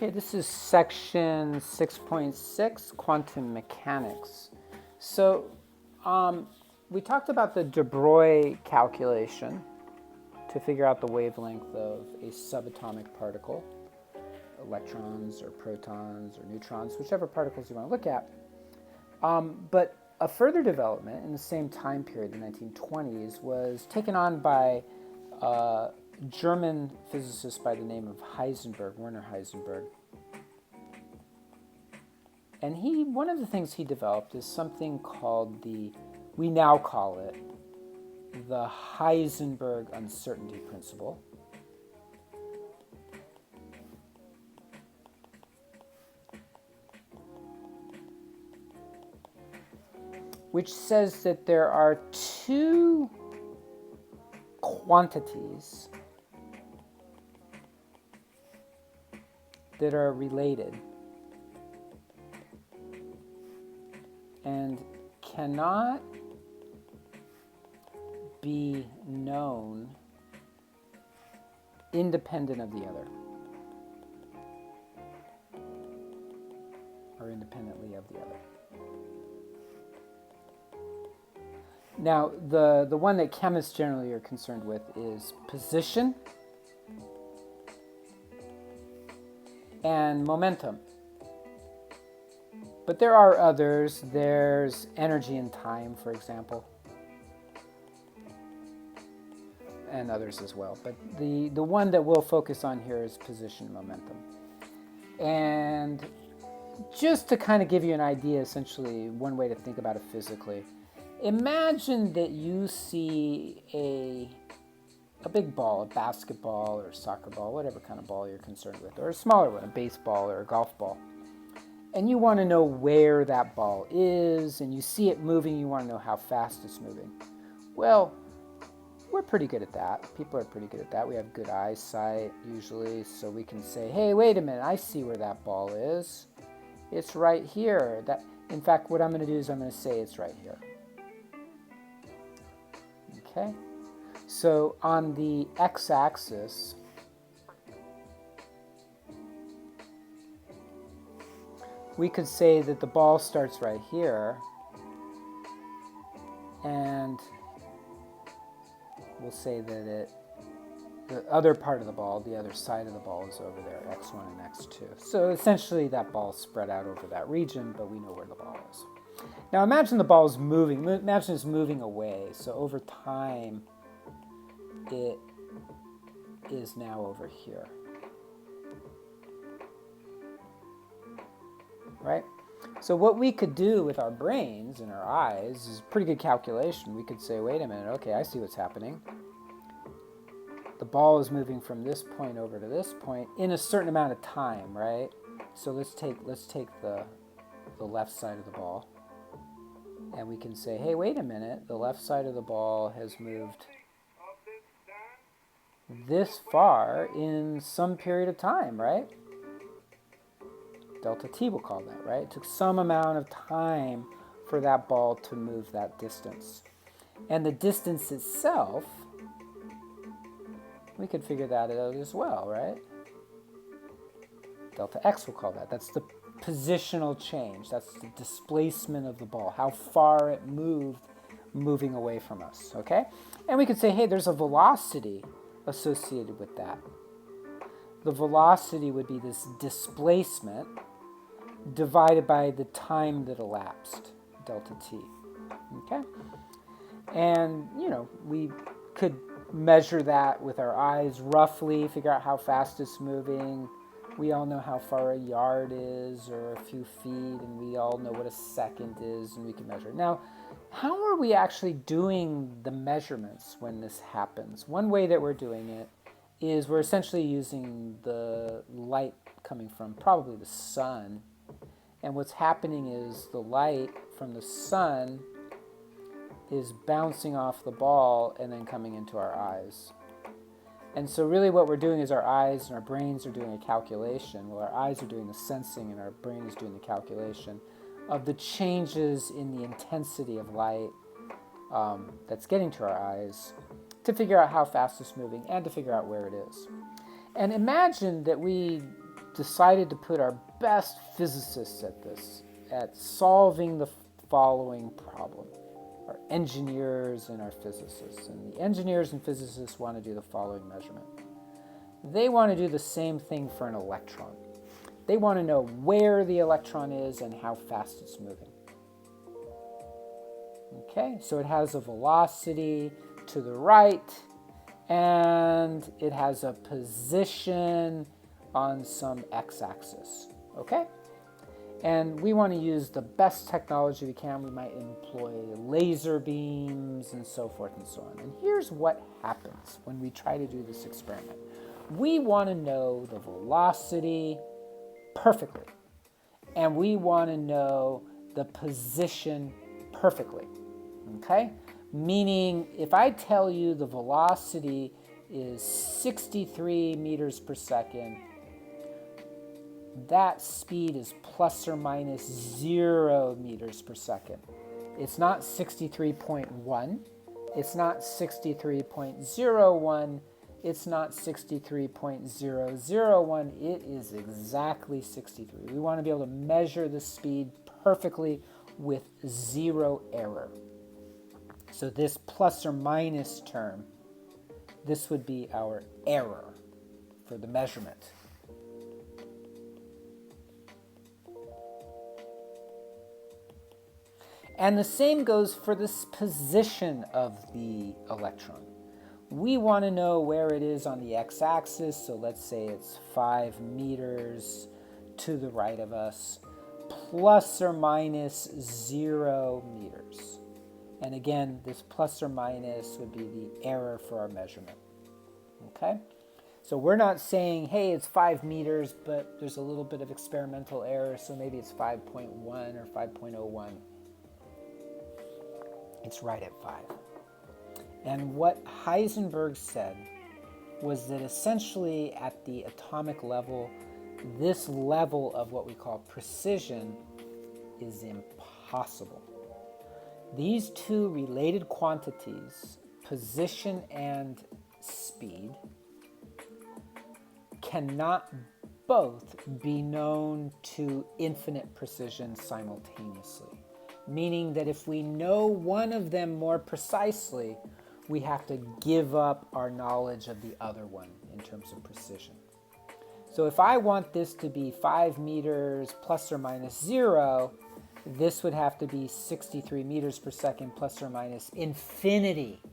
Okay, this is section 6.6, quantum mechanics. So we talked about the de Broglie calculation to figure out the wavelength of a subatomic particle, electrons or protons or neutrons, whichever particles you want to look at. But a further development in the same time period, the 1920s, was taken on by a German physicist by the name of Heisenberg, Werner Heisenberg. And one of the things he developed is something called we now call it the Heisenberg uncertainty principle. Which says that there are two quantities that are related and cannot be known independent of the other, or independently of the other. Now, the one that chemists generally are concerned with is position and momentum. But there are others. There's energy and time, for example, and others as well. But the one that we'll focus on here is position and momentum. And just to kind of give you an idea, essentially, one way to think about it physically, imagine that you see a big ball, a basketball or soccer ball, whatever kind of ball you're concerned with, or a smaller one, a baseball or a golf ball. And you want to know where that ball is, and you see it moving, you want to know how fast it's moving. Well, we're pretty good at that. People are pretty good at that. We have good eyesight, usually, so we can say, hey, wait a minute, I see where that ball is. It's right here. In fact, what I'm going to do is I'm going to say it's right here. Okay? So on the x-axis, we could say that the ball starts right here, and we'll say that the other part of the ball, the other side of the ball, is over there, x1 and x2. So essentially that ball's spread out over that region, but we know where the ball is. Now imagine the ball is moving. Imagine it's moving away. So over time, it is now over here. Right? So what we could do with our brains and our eyes is a pretty good calculation. We could say, wait a minute, okay, I see what's happening. The ball is moving from this point over to this point in a certain amount of time, right? So let's take the left side of the ball. And we can say, hey, wait a minute, the left side of the ball has moved this far in some period of time, right? Delta t, we'll call that, right? It took some amount of time for that ball to move that distance. And the distance itself, we could figure that out as well, right? Delta x, we'll call that. That's the positional change. That's the displacement of the ball, how far it moved moving away from us, okay? And we could say, hey, there's a velocity associated with that. The velocity would be this displacement divided by the time that elapsed, delta t, okay? And, we could measure that with our eyes roughly, figure out how fast it's moving. We all know how far a yard is, or a few feet, and we all know what a second is, and we can measure. Now, how are we actually doing the measurements when this happens? One way that we're doing it is we're essentially using the light coming from probably the sun. And what's happening is the light from the sun is bouncing off the ball and then coming into our eyes. And so really what we're doing is our eyes and our brains are doing a calculation. Well, our eyes are doing the sensing and our brain is doing the calculation of the changes in the intensity of light that's getting to our eyes to figure out how fast it's moving and to figure out where it is. And imagine that we decided to put our best physicists at this, at solving the following problem. Our engineers and our physicists. And the engineers and physicists want to do the following measurement. They want to do the same thing for an electron. They want to know where the electron is and how fast it's moving. Okay, so it has a velocity to the right, and it has a position on some x-axis. Okay? And we want to use the best technology we can. We might employ laser beams and so forth and so on. And here's what happens when we try to do this experiment. We want to know the velocity perfectly. And we want to know the position perfectly. Okay? Meaning, if I tell you the velocity is 63 meters per second, that speed is plus or minus 0 meters per second. It's not 63.1. It's not 63.01. It's not 63.001. It is exactly 63. We want to be able to measure the speed perfectly with 0 error. So this plus or minus term, this would be our error for the measurement. And the same goes for this position of the electron. We want to know where it is on the x-axis, so let's say it's 5 meters to the right of us, plus or minus 0 meters. And again, this plus or minus would be the error for our measurement. Okay? So we're not saying, hey, it's 5 meters, but there's a little bit of experimental error, so maybe it's 5.1 or 5.01. It's right at 5. And what Heisenberg said was that essentially at the atomic level, this level of what we call precision is impossible. These two related quantities, position and speed, cannot both be known to infinite precision simultaneously. Meaning that if we know one of them more precisely, we have to give up our knowledge of the other one in terms of precision. So if I want this to be 5 meters plus or minus 0, this would have to be 63 meters per second plus or minus infinity,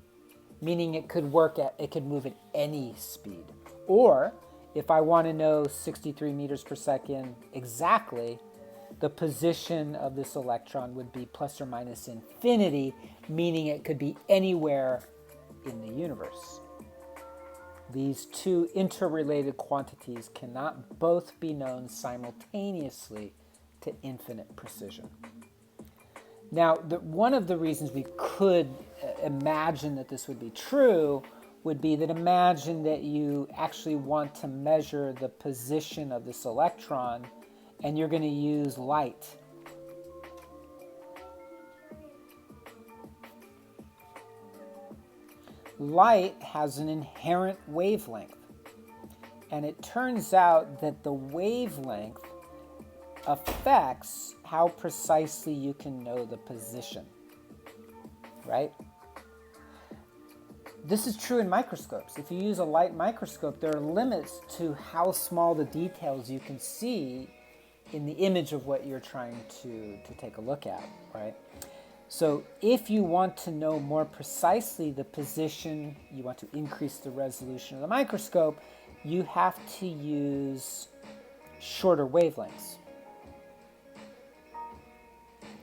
meaning it could move at any speed. Or if I want to know 63 meters per second exactly, the position of this electron would be plus or minus infinity, meaning it could be anywhere in the universe. These two interrelated quantities cannot both be known simultaneously to infinite precision. Now, one of the reasons we could imagine that this would be true would be that imagine that you actually want to measure the position of this electron and you're going to use light. Light has an inherent wavelength, and it turns out that the wavelength affects how precisely you can know the position, right? This is true in microscopes. If you use a light microscope, there are limits to how small the details you can see in the image of what you're trying to take a look at, right? So if you want to know more precisely the position, you want to increase the resolution of the microscope, you have to use shorter wavelengths.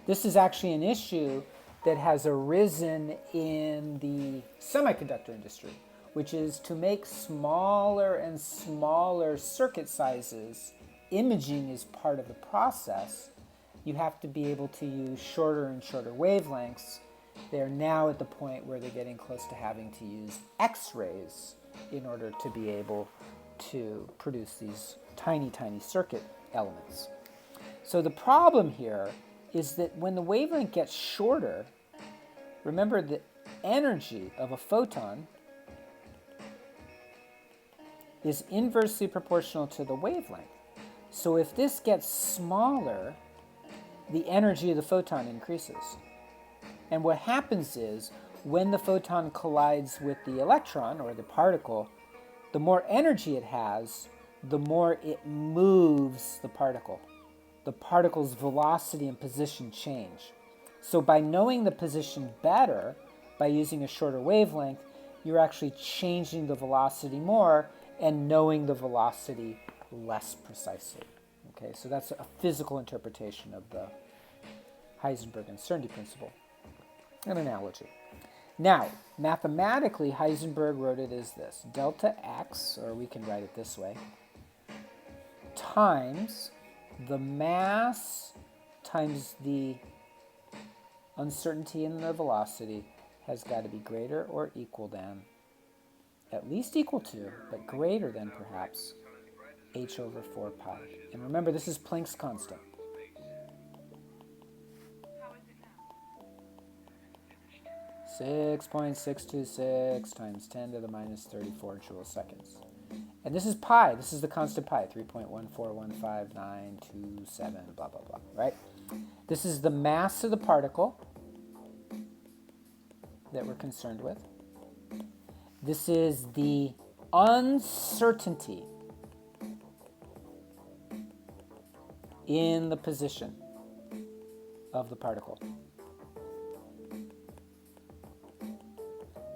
This is actually an issue that has arisen in the semiconductor industry, which is to make smaller and smaller circuit sizes. Imaging is part of the process. You have to be able to use shorter and shorter wavelengths. They're now at the point where they're getting close to having to use X-rays in order to be able to produce these tiny, tiny circuit elements. So the problem here is that when the wavelength gets shorter, remember the energy of a photon is inversely proportional to the wavelength. So if this gets smaller, the energy of the photon increases. And what happens is, when the photon collides with the electron or the particle, the more energy it has, the more it moves the particle. The particle's velocity and position change. So by knowing the position better, by using a shorter wavelength, you're actually changing the velocity more and knowing the velocity less precisely. Okay, so that's a physical interpretation of the Heisenberg uncertainty principle. An analogy. Now, mathematically, Heisenberg wrote it as this: delta x, or we can write it this way, times the mass times the uncertainty in the velocity has got to be greater or equal than, at least equal to, but greater than perhaps, h over 4 pi. And remember, this is Planck's constant. Six 6.626 times 10 to the minus 34 joule seconds. And this is pi. This is the constant pi, 3.1415927, blah, blah, blah, right? This is the mass of the particle that we're concerned with. This is the uncertainty in the position of the particle.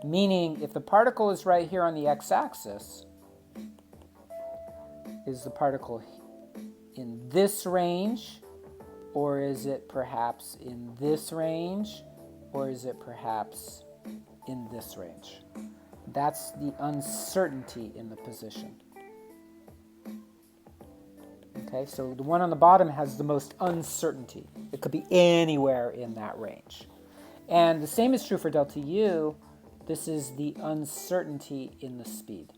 Meaning, if the particle is right here on the x-axis, is the particle in this range, or is it perhaps in this range, or is it perhaps in this range? That's the uncertainty in the position. Okay, so the one on the bottom has the most uncertainty. It could be anywhere in that range. And the same is true for delta U. This is the uncertainty in the speed.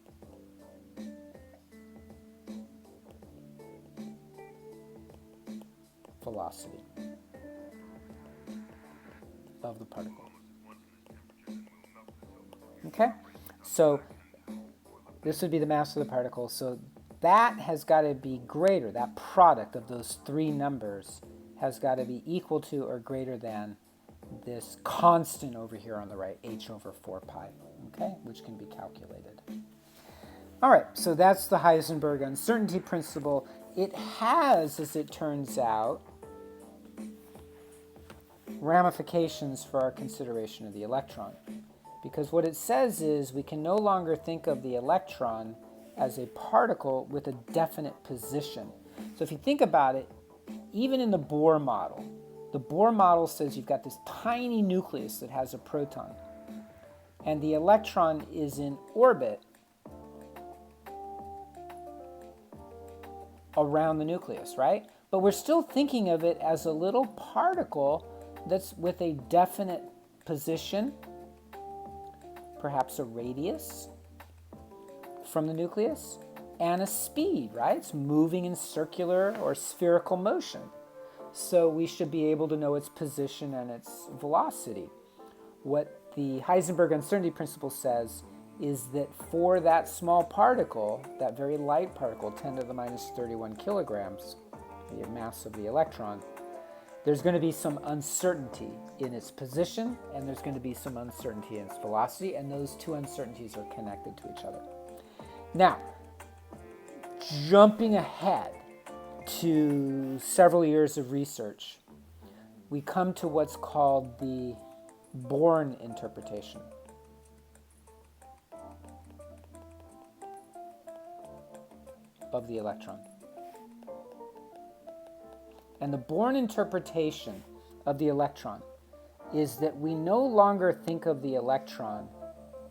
Velocity of the particle. Okay, so this would be the mass of the particle. So that has got to be greater. That product of those three numbers has got to be equal to or greater than this constant over here on the right, h over 4 pi, okay, which can be calculated. All right, so that's the Heisenberg uncertainty principle. It has, as it turns out, ramifications for our consideration of the electron. Because what it says is we can no longer think of the electron as a particle with a definite position. So if you think about it, even in the Bohr model, the Bohr model says you've got this tiny nucleus that has a proton, and the electron is in orbit around the nucleus, right? But we're still thinking of it as a little particle that's with a definite position, perhaps a radius from the nucleus, and a speed, right? It's moving in circular or spherical motion. So we should be able to know its position and its velocity. What the Heisenberg uncertainty principle says is that for that small particle, that very light particle, 10 to the minus 31 kilograms, the mass of the electron, there's going to be some uncertainty in its position, and there's going to be some uncertainty in its velocity, and those two uncertainties are connected to each other. Now, jumping ahead to several years of research, we come to what's called the Born interpretation. Of the electron. And the Born interpretation of the electron is that we no longer think of the electron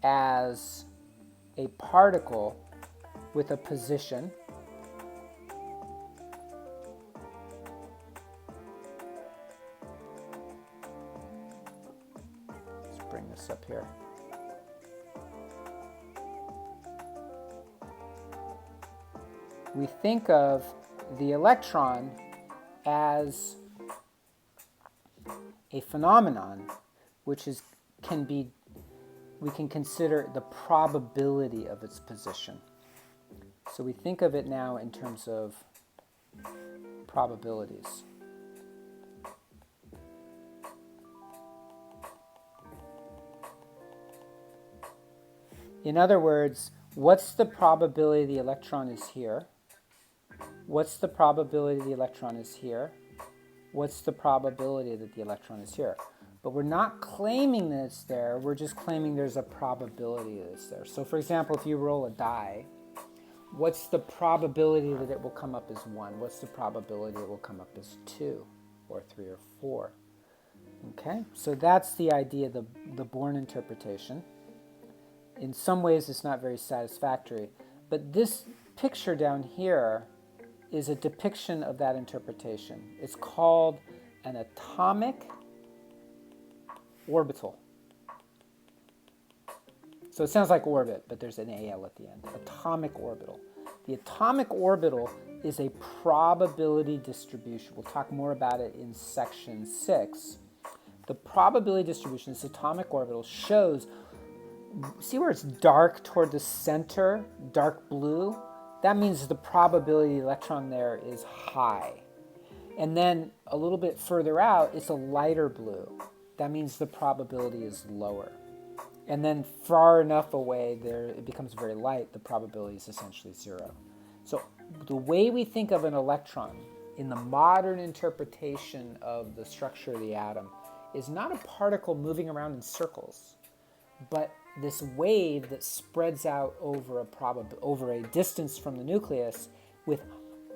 as a particle with a position, let's bring this up here. We think of the electron as a phenomenon which is we can consider the probability of its position. So we think of it now in terms of probabilities. In other words, what's the probability the electron is here? What's the probability the electron is here? What's the probability that the electron is here? But we're not claiming that it's there, we're just claiming there's a probability that it's there. So for example, if you roll a die, what's the probability that it will come up as 1? What's the probability it will come up as 2 or 3 or 4? Okay, so that's the idea, the Born interpretation. In some ways it's not very satisfactory, but this picture down here is a depiction of that interpretation. It's called an atomic orbital. So it sounds like orbit, but there's an AL at the end. Atomic orbital. The atomic orbital is a probability distribution. We'll talk more about it in section 6. The probability distribution, this atomic orbital, shows, see where it's dark toward the center, dark blue? That means the probability of the electron there is high. And then a little bit further out, it's a lighter blue. That means the probability is lower. And then far enough away, there it becomes very light, the probability is essentially 0. So the way we think of an electron in the modern interpretation of the structure of the atom is not a particle moving around in circles, but this wave that spreads out over a distance from the nucleus with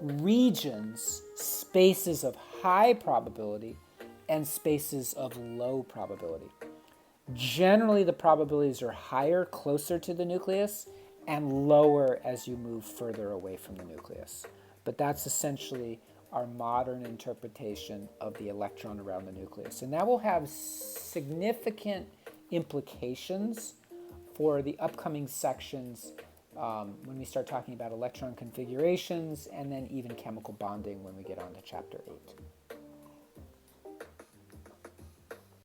regions, spaces of high probability and spaces of low probability. Generally, the probabilities are higher closer to the nucleus and lower as you move further away from the nucleus. But that's essentially our modern interpretation of the electron around the nucleus. And that will have significant implications for the upcoming sections when we start talking about electron configurations and then even chemical bonding when we get on to chapter 8.